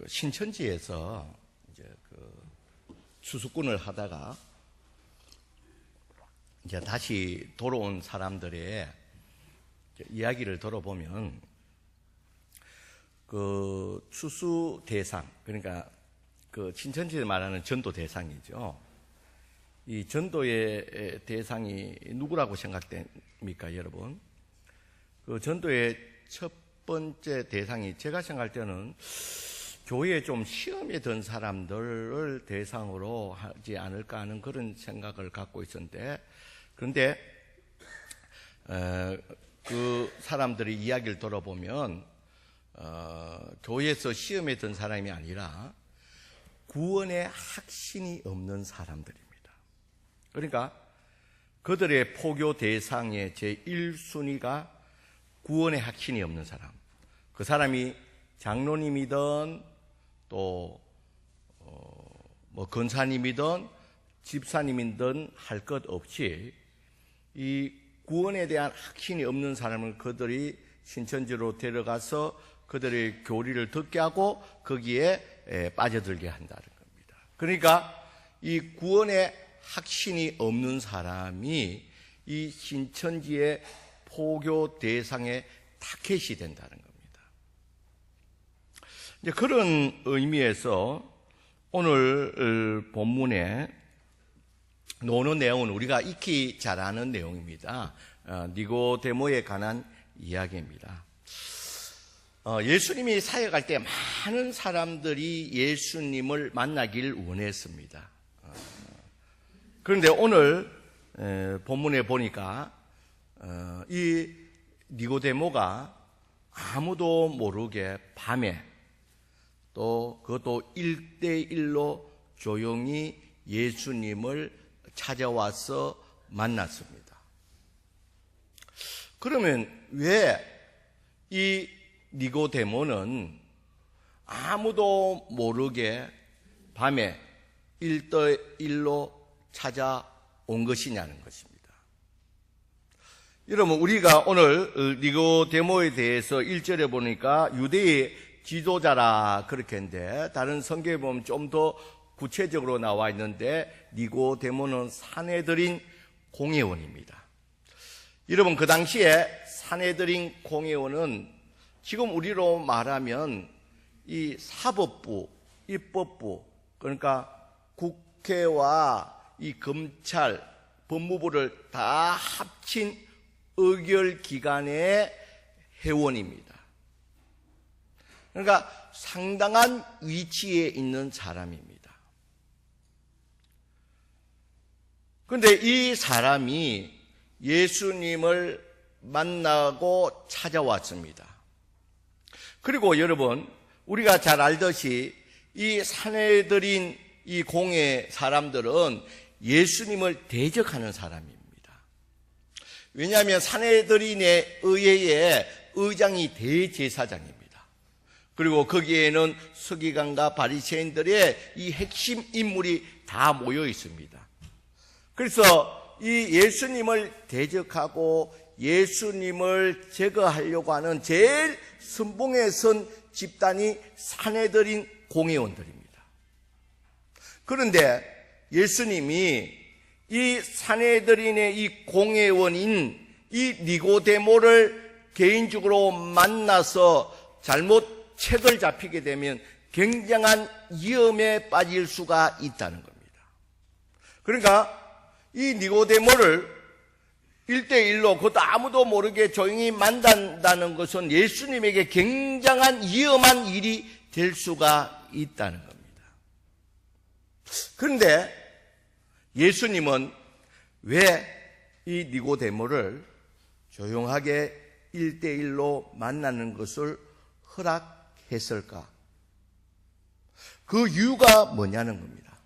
그 신천지에서 이제 그 수수꾼을 하다가 이제 다시 돌아온 사람들의 이야기를 들어보면 그 추수 대상, 그러니까 그 신천지에 말하는 전도 대상이죠. 이 전도의 대상이 누구라고 생각됩니까, 여러분? 그 전도의 첫 번째 대상이 제가 생각할 때는 교회에 좀 시험에 든 사람들을 대상으로 하지 않을까 하는 그런 생각을 갖고 있었는데, 그런데 그 사람들의 이야기를 들어보면 교회에서 시험에 든 사람이 아니라 구원의 확신이 없는 사람들입니다. 그러니까 그들의 포교 대상의 제1순위가 구원의 확신이 없는 사람. 그 사람이 장로님이든 또 뭐 권사님이든 집사님이든 할 것 없이 이 구원에 대한 확신이 없는 사람을 그들이 신천지로 데려가서 그들의 교리를 듣게 하고 거기에 빠져들게 한다는 겁니다. 그러니까 이 구원의 확신이 없는 사람이 이 신천지의 포교 대상의 타켓이 된다는 겁니다. 이제 그런 의미에서 오늘 본문에 노는 내용은 우리가 익히 잘 아는 내용입니다. 니고데모에 관한 이야기입니다. 예수님이 사역할 때 많은 사람들이 예수님을 만나길 원했습니다. 그런데 오늘 본문에 보니까 이 니고데모가 아무도 모르게 밤에 또 그것도 1대1로 조용히 예수님을 찾아와서 만났습니다. 그러면 왜 이 니고데모는 아무도 모르게 밤에 1대1로 찾아온 것이냐는 것입니다. 여러분, 우리가 오늘 니고데모에 대해서 1절에 보니까 유대의 지도자라 그렇게 했는데 다른 성경에 보면 좀 더 구체적으로 나와 있는데 니고데모는 산헤드린 공회원입니다. 여러분, 그 당시에 산헤드린 공회원은 지금 우리로 말하면 이 사법부, 입법부, 그러니까 국회와 이 검찰, 법무부를 다 합친 의결기관의 회원입니다. 그러니까 상당한 위치에 있는 사람입니다. 그런데 이 사람이 예수님을 만나고 찾아왔습니다. 그리고 여러분, 우리가 잘 알듯이 이 산헤드린 이 공회 사람들은 예수님을 대적하는 사람입니다. 왜냐하면 산헤드린의 의회의 의장이 대제사장입니다. 그리고 거기에는 서기관과 바리새인들의 이 핵심 인물이 다 모여 있습니다. 그래서 이 예수님을 대적하고 예수님을 제거하려고 하는 제일 선봉에 선 집단이 산헤드린 공회원들입니다. 그런데 예수님이 이 산헤드린의 이 공회원인 이 니고데모를 개인적으로 만나서 잘못 책을 잡히게 되면 굉장한 위험에 빠질 수가 있다는 겁니다. 그러니까 이 니고데모를 1대1로 그것도 아무도 모르게 조용히 만난다는 것은 예수님에게 굉장한 위험한 일이 될 수가 있다는 겁니다. 그런데 예수님은 왜 이 니고데모를 조용하게 1대1로 만나는 것을 허락했을까? 그 이유가 뭐냐는 겁니다.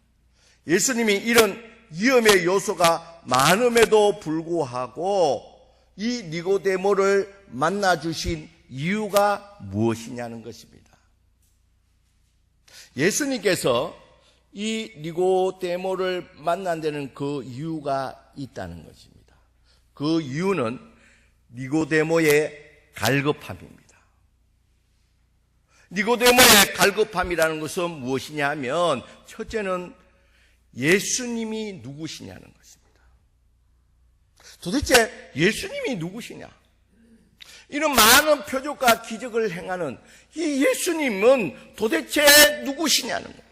예수님이 이런 위험의 요소가 많음에도 불구하고 이 니고데모를 만나주신 이유가 무엇이냐는 것입니다. 예수님께서 이 니고데모를 만난 데는 그 이유가 있다는 것입니다. 그 이유는 니고데모의 갈급함입니다. 니고데모의 갈급함이라는 것은 무엇이냐 하면 첫째는 예수님이 누구시냐는 것입니다. 도대체 예수님이 누구시냐? 이런 많은 표적과 기적을 행하는 이 예수님은 도대체 누구시냐는 거예요.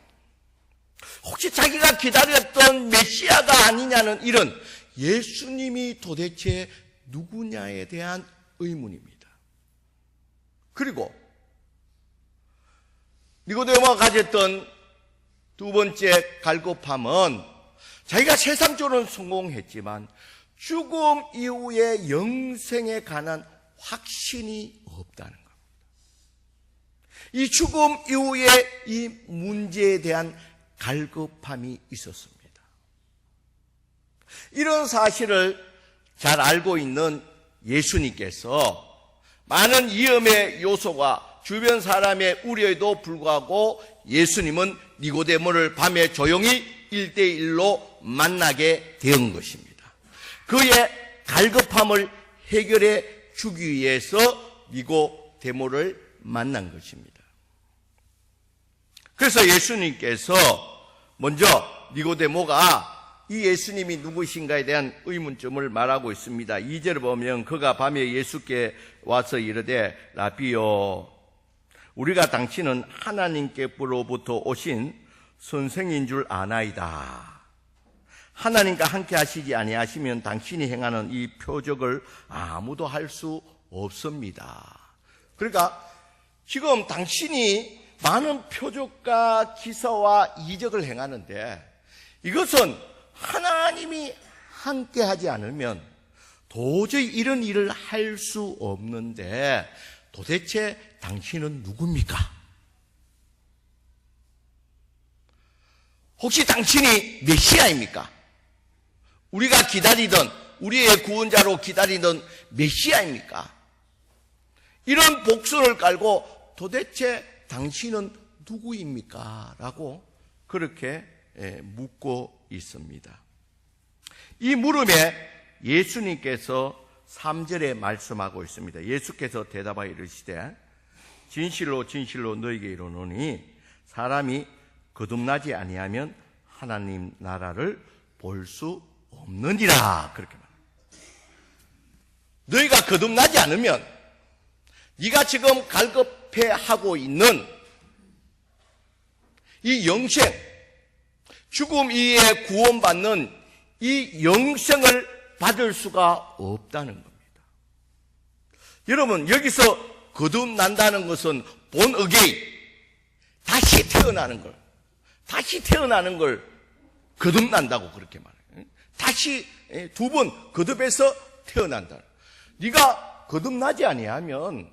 혹시 자기가 기다렸던 메시아가 아니냐는 이런 예수님이 도대체 누구냐에 대한 의문입니다. 그리고 니고데모가 가졌던 두 번째 갈급함은 자기가 세상적으로는 성공했지만 죽음 이후의 영생에 관한 확신이 없다는 겁니다. 이 죽음 이후의 이 문제에 대한 갈급함이 있었습니다. 이런 사실을 잘 알고 있는 예수님께서 많은 위험의 요소가 주변 사람의 우려에도 불구하고 예수님은 니고데모를 밤에 조용히 1대1로 만나게 된 것입니다. 그의 갈급함을 해결해 주기 위해서 니고데모를 만난 것입니다. 그래서 예수님께서 먼저 니고데모가 이 예수님이 누구신가에 대한 의문점을 말하고 있습니다. 2절을 보면 그가 밤에 예수께 와서 이르되 라비요 우리가 당신은 하나님께로부터 오신 선생인 줄 아나이다. 하나님과 함께 하시지 아니하시면 당신이 행하는 이 표적을 아무도 할 수 없습니다. 그러니까 지금 당신이 많은 표적과 기사와 이적을 행하는데 이것은 하나님이 함께 하지 않으면 도저히 이런 일을 할 수 없는데 도대체 당신은 누굽니까? 혹시 당신이 메시아입니까? 우리가 기다리던 우리의 구원자로 기다리던 메시아입니까? 이런 복선을 깔고 도대체 당신은 누구입니까? 라고 그렇게 묻고 있습니다. 이 물음에 예수님께서 3절에 말씀하고 있습니다. 예수께서 대답하여 이르시되 진실로 진실로 너희에게 이르노니 사람이 거듭나지 아니하면 하나님 나라를 볼 수 없느니라. 그렇게 말합니다. 너희가 거듭나지 않으면 네가 지금 갈급해하고 있는 이 영생, 죽음 이후에 구원받는 이 영생을 받을 수가 없다는 겁니다. 여러분 여기서 거듭난다는 것은 본 어게인, 다시 태어나는 걸 거듭난다고 그렇게 말해요. 다시 두 번 거듭해서 태어난다. 네가 거듭나지 아니하면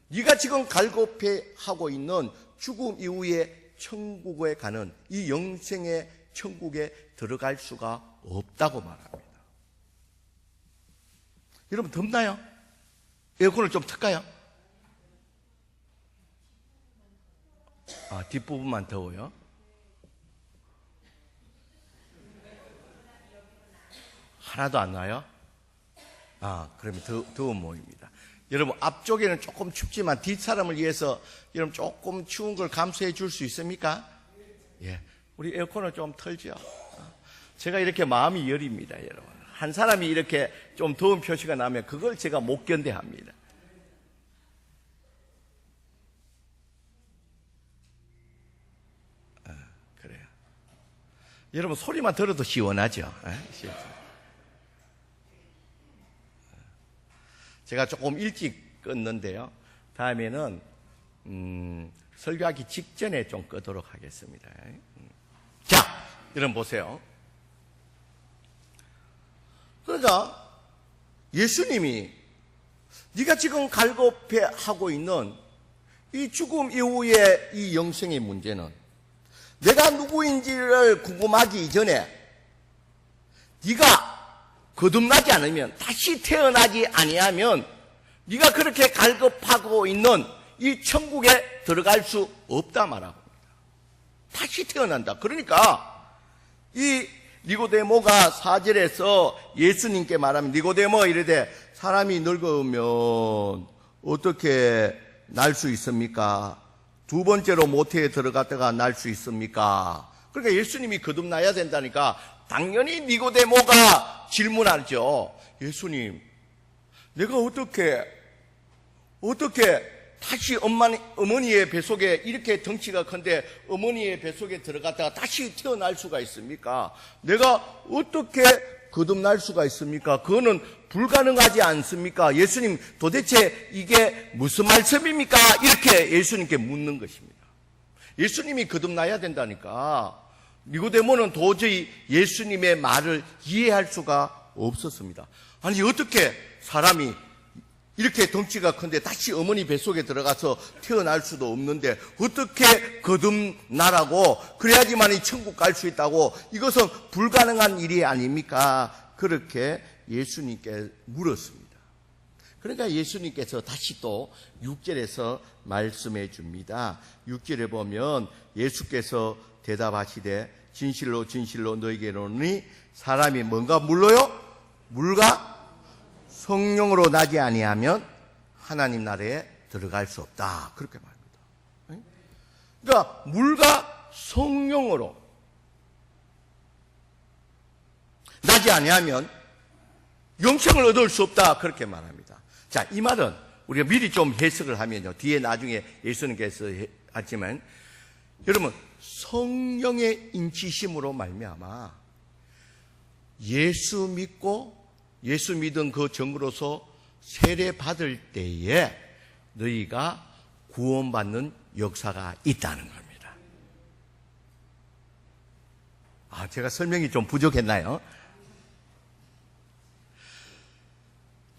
네가 지금 갈급해하고 있는 죽음 이후에 천국에 가는 이 영생의 천국에 들어갈 수가 없다고 말합니다. 여러분 덥나요? 에어컨을 좀 틀까요? 뒷부분만 더워요. 하나도 안 나요? 그러면 더운 모입니다. 여러분 앞쪽에는 조금 춥지만 뒷사람을 위해서 여러분 조금 추운 걸 감수해 줄 수 있습니까? 예, 우리 에어컨을 좀 틀죠. 제가 이렇게 마음이 여립니다, 여러분. 한 사람이 이렇게 좀 더운 표시가 나면 그걸 제가 못 견뎌합니다. 그래요. 여러분 소리만 들어도 시원하죠? 제가 조금 일찍 껐는데요. 다음에는 설교하기 직전에 좀 끄도록 하겠습니다. 자, 여러분 보세요. 그러니까 예수님이 네가 지금 갈급해하고 있는 이 죽음 이후의 이 영생의 문제는 내가 누구인지를 궁금하기 이전에 네가 거듭나지 않으면, 다시 태어나지 아니하면 네가 그렇게 갈급하고 있는 이 천국에 들어갈 수 없다 말하고 합니다. 다시 태어난다. 그러니까 이 니고데모가 4절에서 예수님께 말하면 니고데모 이르되 사람이 늙으면 어떻게 날 수 있습니까? 두 번째로 모태에 들어갔다가 날 수 있습니까? 그러니까 예수님이 거듭나야 된다니까 당연히 니고데모가 질문하죠. 예수님, 내가 어떻게 다시 어머니의 뱃속에 이렇게 덩치가 큰데 어머니의 뱃속에 들어갔다가 다시 태어날 수가 있습니까? 내가 어떻게 거듭날 수가 있습니까? 그거는 불가능하지 않습니까? 예수님, 도대체 이게 무슨 말씀입니까? 이렇게 예수님께 묻는 것입니다. 예수님이 거듭나야 된다니까 니고데모는 도저히 예수님의 말을 이해할 수가 없었습니다. 아니, 어떻게 사람이 이렇게 덩치가 큰데 다시 어머니 뱃속에 들어가서 태어날 수도 없는데 어떻게 거듭나라고, 그래야지만이 천국 갈 수 있다고, 이것은 불가능한 일이 아닙니까? 그렇게 예수님께 물었습니다. 그러니까 예수님께서 다시 또 6절에서 말씀해 줍니다. 6절에 보면 예수께서 대답하시되 진실로 진실로 너희에게 이르노니 사람이 뭔가 물러요? 물과 성령으로 나지 아니하면 하나님 나라에 들어갈 수 없다. 그렇게 말합니다. 그러니까 물과 성령으로 나지 아니하면 영생을 얻을 수 없다. 그렇게 말합니다. 자, 이 말은 우리가 미리 좀 해석을 하면요. 뒤에 나중에 예수님께서 하지만 여러분, 성령의 인치심으로 말미암아 예수 믿고 예수 믿은 그 증거로서 세례 받을 때에 너희가 구원받는 역사가 있다는 겁니다. 제가 설명이 좀 부족했나요?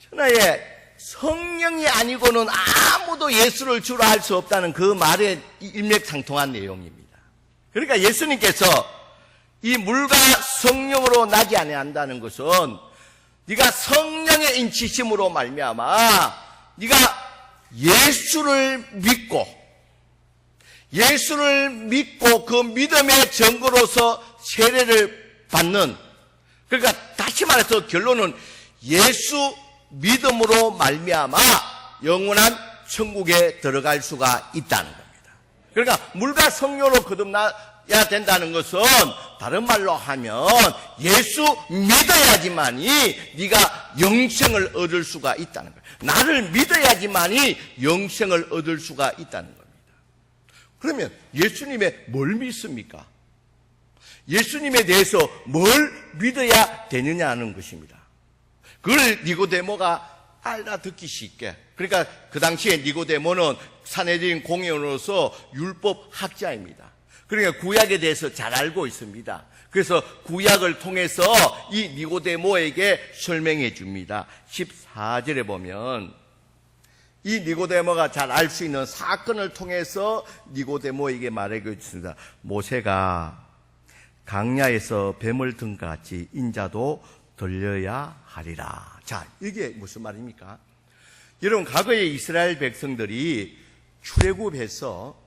천하에 성령이 아니고는 아무도 예수를 주라 할 수 없다는 그 말에 일맥상통한 내용입니다. 그러니까 예수님께서 이 물과 성령으로 나지 아니한다는 것은 네가 성령의 인치심으로 말미암아 네가 예수를 믿고 그 믿음의 증거로서 세례를 받는, 그러니까 다시 말해서 결론은 예수 믿음으로 말미암아 영원한 천국에 들어갈 수가 있다는 겁니다. 그러니까 물과 성령으로 거듭나야 된다는 것은 다른 말로 하면 예수 믿어야지만이 네가 영생을 얻을 수가 있다는 거예요. 나를 믿어야지만이 영생을 얻을 수가 있다는 겁니다. 그러면 예수님의 뭘 믿습니까? 예수님에 대해서 뭘 믿어야 되느냐는 것입니다. 그걸 니고데모가 알아듣기 쉽게, 그러니까 그 당시에 니고데모는 산헤드린 공회원으로서 율법 학자입니다. 그러니까 구약에 대해서 잘 알고 있습니다. 그래서 구약을 통해서 이 니고데모에게 설명해 줍니다. 14절에 보면 이 니고데모가 잘 알 수 있는 사건을 통해서 니고데모에게 말하고 있습니다. 모세가 강야에서 뱀을 든 것 같이 인자도 들려야 하리라. 자, 이게 무슨 말입니까? 여러분, 과거에 이스라엘 백성들이 출애굽해서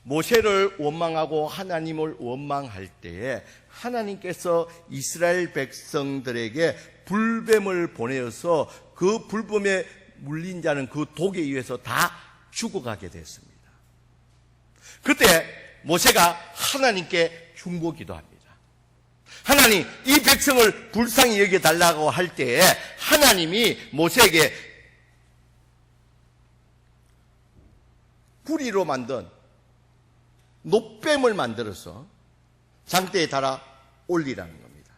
모세를 원망하고 하나님을 원망할 때에 하나님께서 이스라엘 백성들에게 불뱀을 보내어서 그 불뱀에 물린 자는 그 독에 의해서 다 죽어가게 됐습니다. 그때 모세가 하나님께 중보기도합니다. 하나님, 이 백성을 불쌍히 여겨달라고 할 때에 하나님이 모세에게 구리로 만든 놋뱀을 만들어서 장대에 달아 올리라는 겁니다.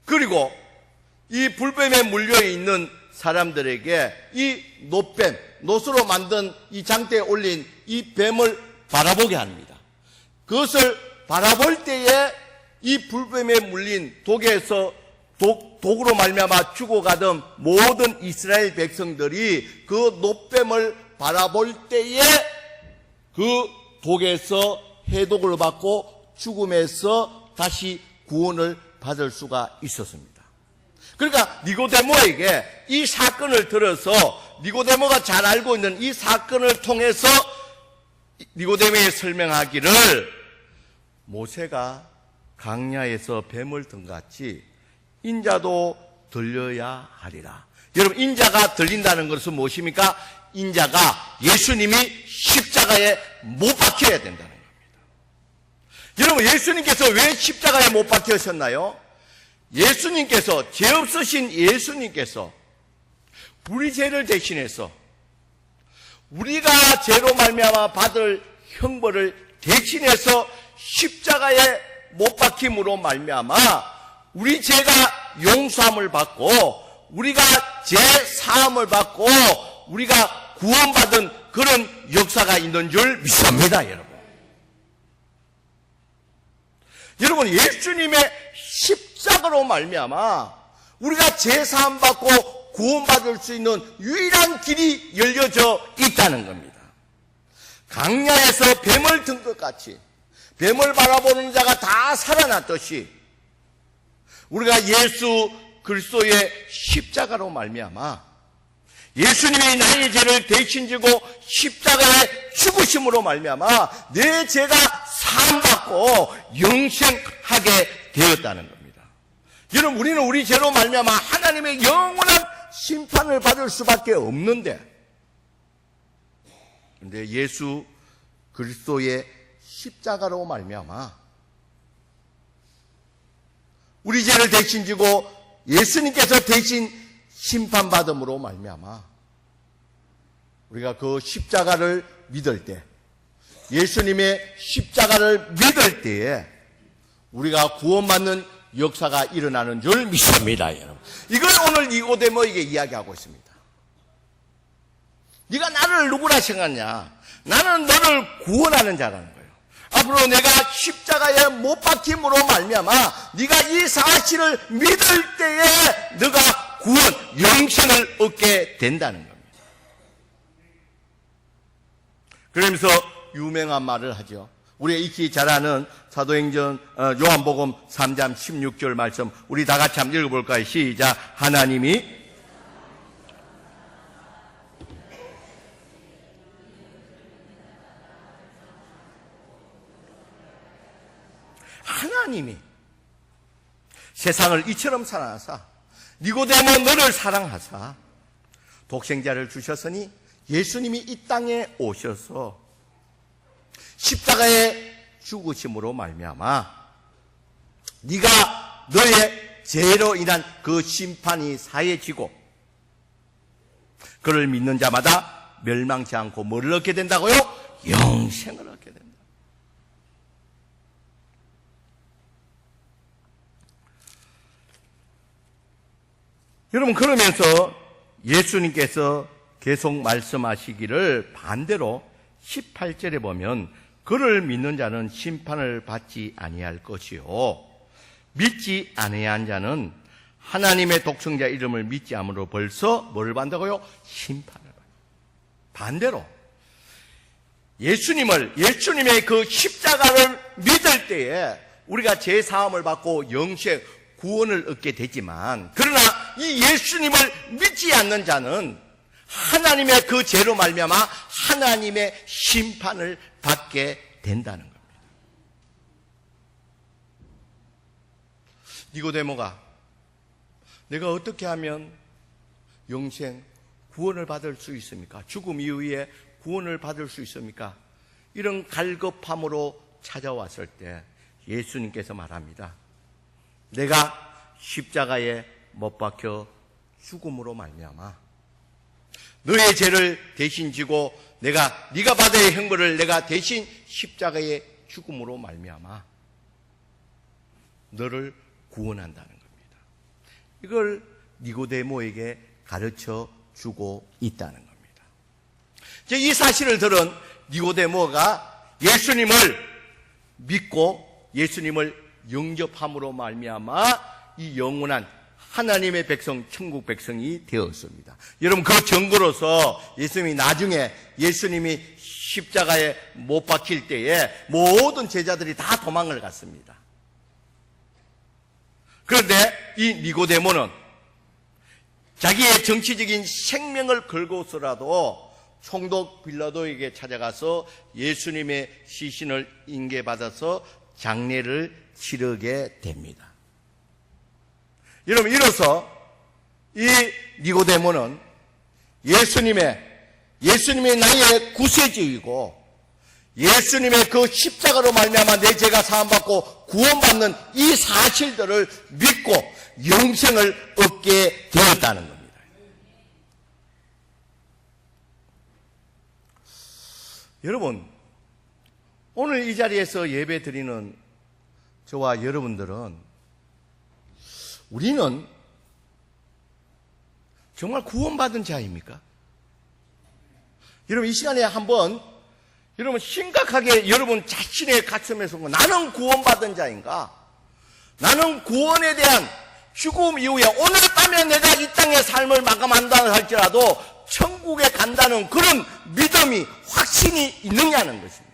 그리고 이 불뱀에 물려있는 사람들에게 이 놋으로 만든 이 장대에 올린 이 뱀을 바라보게 합니다. 그것을 바라볼 때에 이 불뱀에 물린 독에서 독으로 말미암아 죽어가던 모든 이스라엘 백성들이 그 놋뱀을 바라볼 때에 그 독에서 해독을 받고 죽음에서 다시 구원을 받을 수가 있었습니다. 그러니까 니고데모에게 이 사건을 들어서 니고데모가 잘 알고 있는 이 사건을 통해서 니고데모에 설명하기를 모세가 강야에서 뱀을 든 같이 인자도 들려야 하리라. 여러분, 인자가 들린다는 것은 무엇입니까? 인자가 예수님이 십자가에 못 박혀야 된다는 겁니다. 여러분, 예수님께서 왜 십자가에 못 박히셨나요? 예수님께서, 죄 없으신 예수님께서 우리 죄를 대신해서 우리가 죄로 말미암아 받을 형벌을 대신해서 십자가에 못 박힘으로 말미암아 우리 죄가 용서함을 받고 우리가 죄 사함을 받고 우리가 구원받은 그런 역사가 있는 줄 믿습니다, 여러분. 여러분, 예수님의 십자가로 말미암아 우리가 죄 사함 받고 구원받을 수 있는 유일한 길이 열려져 있다는 겁니다. 강야에서 뱀을 든 것 같이 뱀을 바라보는 자가 다 살아났듯이 우리가 예수 그리스도의 십자가로 말미암아 예수님이 나의 죄를 대신 지고 십자가에 죽으심으로 말미암아 내 죄가 사함받고 영생하게 되었다는 겁니다. 여러분, 우리는 우리 죄로 말미암아 하나님의 영원한 심판을 받을 수밖에 없는데, 그런데 예수 그리스도의 십자가로 말미암아 우리 죄를 대신 지고 예수님께서 대신 심판받음으로 말미암아 우리가 그 십자가를 믿을 때, 예수님의 십자가를 믿을 때에 우리가 구원받는 역사가 일어나는 줄 믿습니다, 여러분. 이걸 오늘 니고데모에게 이야기하고 있습니다. 네가 나를 누구라 생각하냐? 나는 너를 구원하는 자라는 거예요. 앞으로 내가 십자가에 못 박힘으로 말미암아 네가 이 사실을 믿을 때에 너가 구원, 영생을 얻게 된다는 겁니다. 그러면서 유명한 말을 하죠. 우리가 익히 잘 아는 사도행전 요한복음 3장 16절 말씀 우리 다 같이 한번 읽어볼까요? 시작. 하나님이 세상을 이처럼 사랑하사 니고데모 너를 사랑하사 독생자를 주셨으니 예수님이 이 땅에 오셔서 십자가에 죽으심으로 말미암아 네가 너의 죄로 인한 그 심판이 사해지고 그를 믿는 자마다 멸망치 않고 뭐를 얻게 된다고요? 영생을 얻게 된다. 여러분, 그러면서 예수님께서 계속 말씀하시기를 반대로 18절에 보면 그를 믿는 자는 심판을 받지 아니할 것이요 믿지 아니한 자는 하나님의 독생자 이름을 믿지 않으므로 벌써 뭐를 받는다고요? 심판을 받는다. 반대로 예수님의 그 십자가를 믿을 때에 우리가 죄 사함을 받고 영생 구원을 얻게 되지만, 그러나 이 예수님을 믿지 않는 자는 하나님의 그 죄로 말미암아 하나님의 심판을 받게 된다는 겁니다. 니고데모가 내가 어떻게 하면 영생, 구원을 받을 수 있습니까? 죽음 이후에 구원을 받을 수 있습니까? 이런 갈급함으로 찾아왔을 때 예수님께서 말합니다. 내가 십자가에 못 박혀 죽음으로 말미암아 너의 죄를 대신 지고 네가 받아야 할 형벌을 내가 대신 십자가에 죽음으로 말미암아 너를 구원한다는 겁니다. 이걸 니고데모에게 가르쳐 주고 있다는 겁니다. 이 사실을 들은 니고데모가 예수님을 믿고 예수님을 영접함으로 말미암아 이 영원한 하나님의 백성, 천국 백성이 되었습니다. 여러분, 그 증거로서 예수님이 나중에 예수님이 십자가에 못 박힐 때에 모든 제자들이 다 도망을 갔습니다. 그런데 이 니고데모는 자기의 정치적인 생명을 걸고서라도 총독 빌라도에게 찾아가서 예수님의 시신을 인계받아서 장례를 치르게 됩니다. 여러분, 이로써 이 니고데모는 예수님이 나의 구세주이고 예수님의 그 십자가로 말미암아 내 죄가 사함받고 구원받는 이 사실들을 믿고 영생을 얻게 되었다는 겁니다. 여러분, 오늘 이 자리에서 예배 드리는 저와 여러분들은 우리는 정말 구원받은 자입니까? 여러분, 이 시간에 한번 여러분 심각하게 여러분 자신의 가슴에서 나는 구원받은 자인가? 나는 구원에 대한 죽음 이후에 오늘 밤에 내가 이 땅의 삶을 마감한다 할지라도 천국에 간다는 그런 믿음이 확신이 있느냐는 것입니다.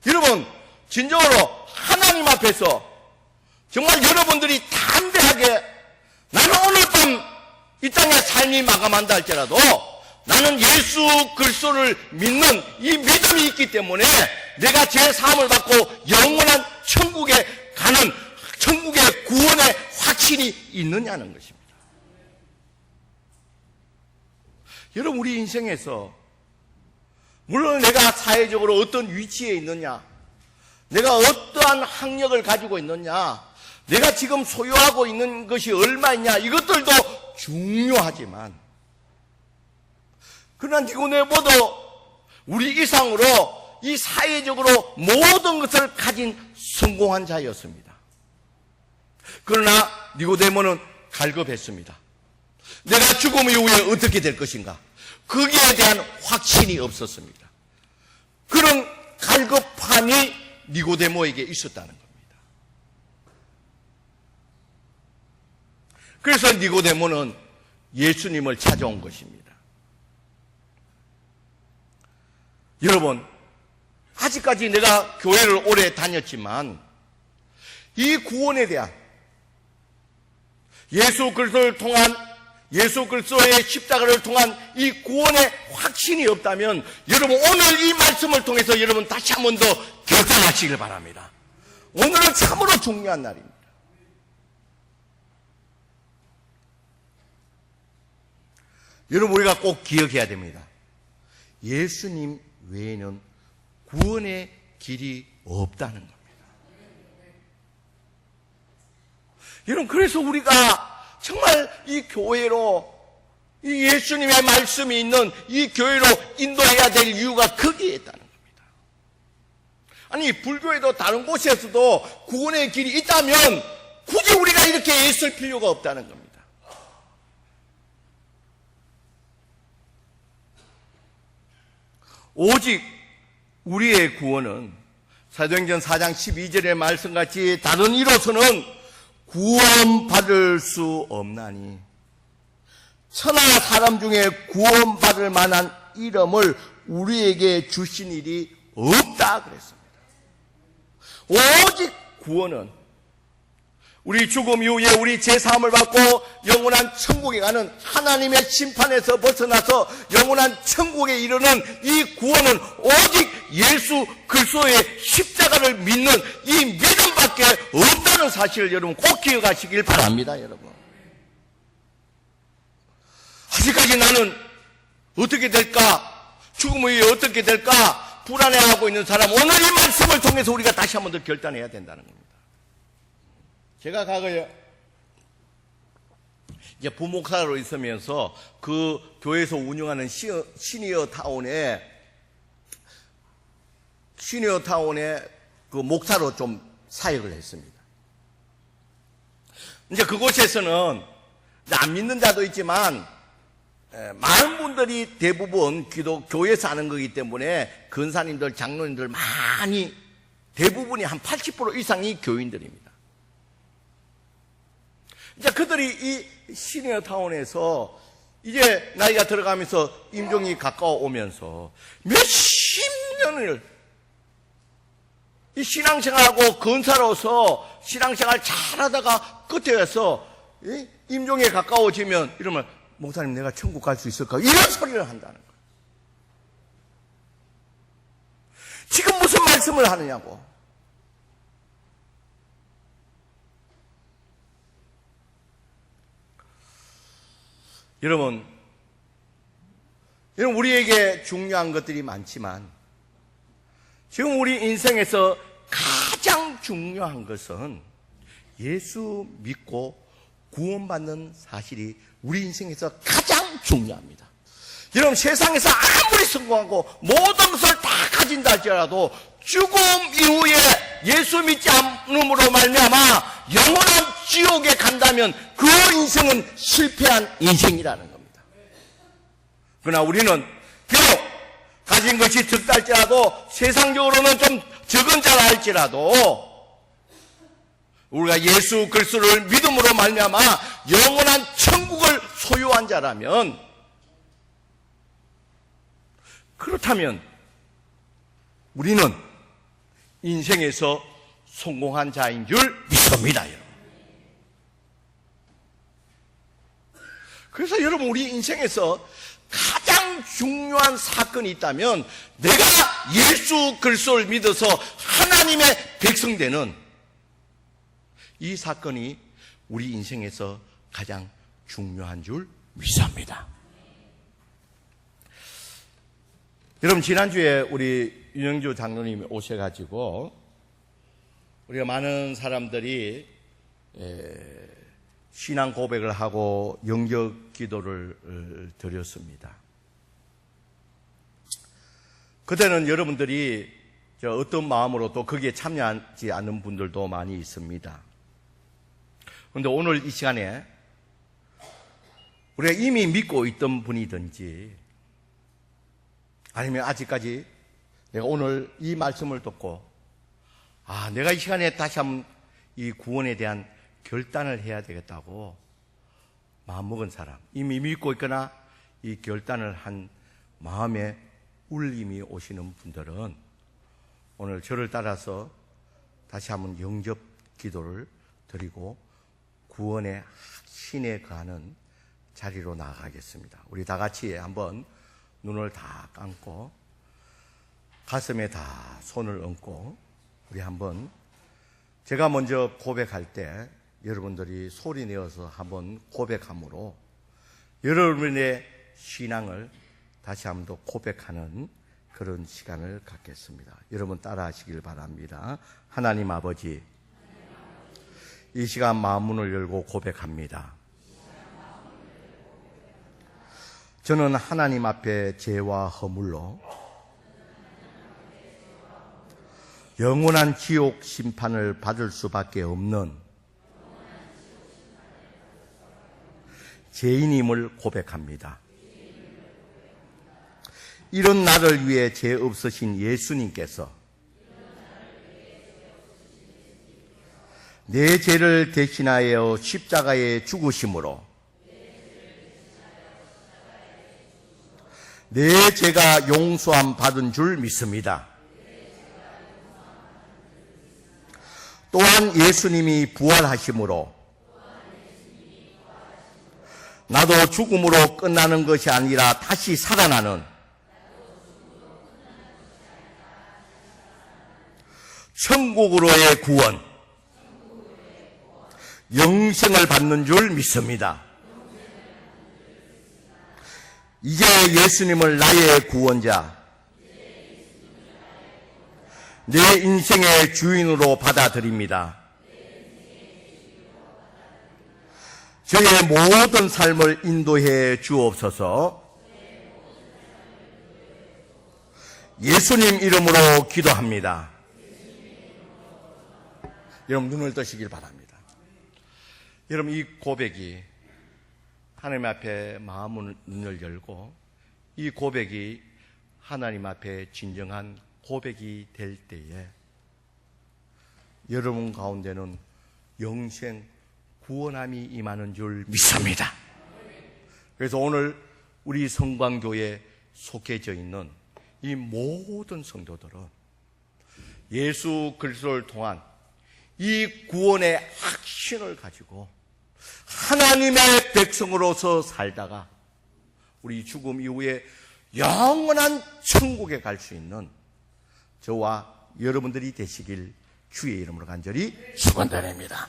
여러분, 진정으로 하나님 앞에서 정말 여러분들이 담대하게 나는 오늘 밤 이 땅의 삶이 마감한다 할지라도 나는 예수 그리스도를 믿는 이 믿음이 있기 때문에 내가 제 사함을 받고 영원한 천국에 가는 천국의 구원의 확신이 있느냐는 것입니다. 여러분, 우리 인생에서 물론 내가 사회적으로 어떤 위치에 있느냐, 내가 어떠한 학력을 가지고 있느냐, 내가 지금 소유하고 있는 것이 얼마 있냐, 이것들도 중요하지만 그러나 니고데모도 우리 이상으로 이 사회적으로 모든 것을 가진 성공한 자였습니다. 그러나 니고데모는 갈급했습니다. 내가 죽음 이후에 어떻게 될 것인가? 거기에 대한 확신이 없었습니다. 그런 갈급함이 니고데모에게 있었다는 겁니다. 그래서 니고데모는 예수님을 찾아온 것입니다. 여러분, 아직까지 내가 교회를 오래 다녔지만 이 구원에 대한 예수 그리스도를 통한 예수 그리스도의 십자가를 통한 이 구원의 확신이 없다면 여러분 오늘 이 말씀을 통해서 여러분 다시 한 번 더 결단하시길 바랍니다. 오늘은 참으로 중요한 날입니다. 여러분, 우리가 꼭 기억해야 됩니다. 예수님 외에는 구원의 길이 없다는 겁니다. 여러분, 그래서 우리가 정말 이 교회로, 이 예수님의 말씀이 있는 이 교회로 인도해야 될 이유가 거기에 있다는 겁니다. 아니, 불교에도 다른 곳에서도 구원의 길이 있다면 굳이 우리가 이렇게 애쓸 필요가 없다는 겁니다. 오직 우리의 구원은 사도행전 4장 12절의 말씀같이 다른 이로서는 구원받을 수 없나니 천하 사람 중에 구원받을 만한 이름을 우리에게 주신 일이 없다 그랬습니다. 오직 구원은 우리 죽음 이후에 우리 제사함을 받고 영원한 천국에 가는 하나님의 심판에서 벗어나서 영원한 천국에 이르는 이 구원은 오직 예수 그리스도의 십자가를 믿는 이 믿음밖에 없다는 사실을 여러분 꼭 기억하시길 바랍니다. 여러분, 아직까지 나는 어떻게 될까, 죽음 이후에 어떻게 될까 불안해하고 있는 사람, 오늘 이 말씀을 통해서 우리가 다시 한 번 더 결단해야 된다는 겁니다. 제가 과거에 이제 부목사로 있으면서 그 교회에서 운영하는 시니어 타운에 그 목사로 좀 사역을 했습니다. 이제 그곳에서는 안 믿는 자도 있지만 많은 분들이 대부분 교회에서 하는 거기 때문에 근사님들, 장로님들 많이 대부분이 한 80% 이상이 교인들입니다. 이제 그들이 이 시니어 타운에서 이제 나이가 들어가면서 임종이 가까워 오면서 몇십 년을 이 신앙생활하고 건사로서 신앙생활 잘하다가 끝에 와서 임종에 가까워지면 이러면 목사님 내가 천국 갈 수 있을까? 이런 소리를 한다는 거예요. 지금 무슨 말씀을 하느냐고. 여러분, 우리에게 중요한 것들이 많지만 지금 우리 인생에서 가장 중요한 것은 예수 믿고 구원받는 사실이 우리 인생에서 가장 중요합니다. 여러분, 세상에서 아무리 성공하고 모든 것을 다 가진다 할지라도 죽음 이후에 예수 믿지 않음으로 말미암아 영원한 지옥에 간다면 그 인생은 실패한 인생이라는 겁니다. 그러나 우리는 비록 가진 것이 적다 할지라도 세상적으로는 좀 적은 자라 할지라도 우리가 예수 그리스도를 믿음으로 말미암아 영원한 천국을 소유한 자라면, 그렇다면 우리는 인생에서 성공한 자인 줄 믿습니다, 여러분. 그래서 여러분, 우리 인생에서 가장 중요한 사건이 있다면 내가 예수 그리스도를 믿어서 하나님의 백성 되는 이 사건이 우리 인생에서 가장 중요한 줄 믿습니다. 여러분, 지난주에 우리 윤영주 장로님이 오셔가지고 우리가 많은 사람들이 신앙 고백을 하고 영적 기도를 드렸습니다. 그때는 여러분들이 어떤 마음으로 또 거기에 참여하지 않는 분들도 많이 있습니다. 그런데 오늘 이 시간에 우리가 이미 믿고 있던 분이든지 아니면 아직까지 내가 오늘 이 말씀을 듣고 내가 이 시간에 다시 한번 이 구원에 대한 결단을 해야 되겠다고 마음먹은 사람, 이미 믿고 있거나 이 결단을 한 마음에 울림이 오시는 분들은 오늘 저를 따라서 다시 한번 영접 기도를 드리고 구원의 확신에 거하는 자리로 나아가겠습니다. 우리 다 같이 한번 눈을 다 감고 가슴에 다 손을 얹고 우리 한번, 제가 먼저 고백할 때 여러분들이 소리 내어서 한번 고백함으로 여러분의 신앙을 다시 한번 더 고백하는 그런 시간을 갖겠습니다. 여러분 따라 하시길 바랍니다. 하나님 아버지, 이 시간 마음 문을 열고 고백합니다. 저는 하나님 앞에 죄와 허물로 영원한 지옥 심판을 받을 수밖에 없는 죄인임을 고백합니다. 이런 나를 위해 죄 없으신 예수님께서 내 죄를 대신하여 십자가에 죽으심으로 내 죄가 용서함 받은 줄 믿습니다. 또한 예수님이 부활하심으로 나도 죽음으로 끝나는 것이 아니라 다시 살아나는 천국으로의 구원, 영생을 받는 줄 믿습니다. 이제 예수님을 나의 구원자, 내 인생의 주인으로 받아들입니다. 저의 모든 삶을 인도해 주옵소서. 예수님 이름으로 기도합니다. 여러분 눈을 뜨시길 바랍니다. 여러분 이 고백이 하나님 앞에 마음을 눈을 열고 이 고백이 하나님 앞에 진정한 고백이 될 때에 여러분 가운데는 영생 구원함이 임하는 줄 믿습니다. 그래서 오늘 우리 성광교회에 속해져 있는 이 모든 성도들은 예수 그리스도를 통한 이 구원의 확신을 가지고 하나님의 백성으로서 살다가 우리 죽음 이후에 영원한 천국에 갈 수 있는 저와 여러분들이 되시길 주의 이름으로 간절히 축원드립니다.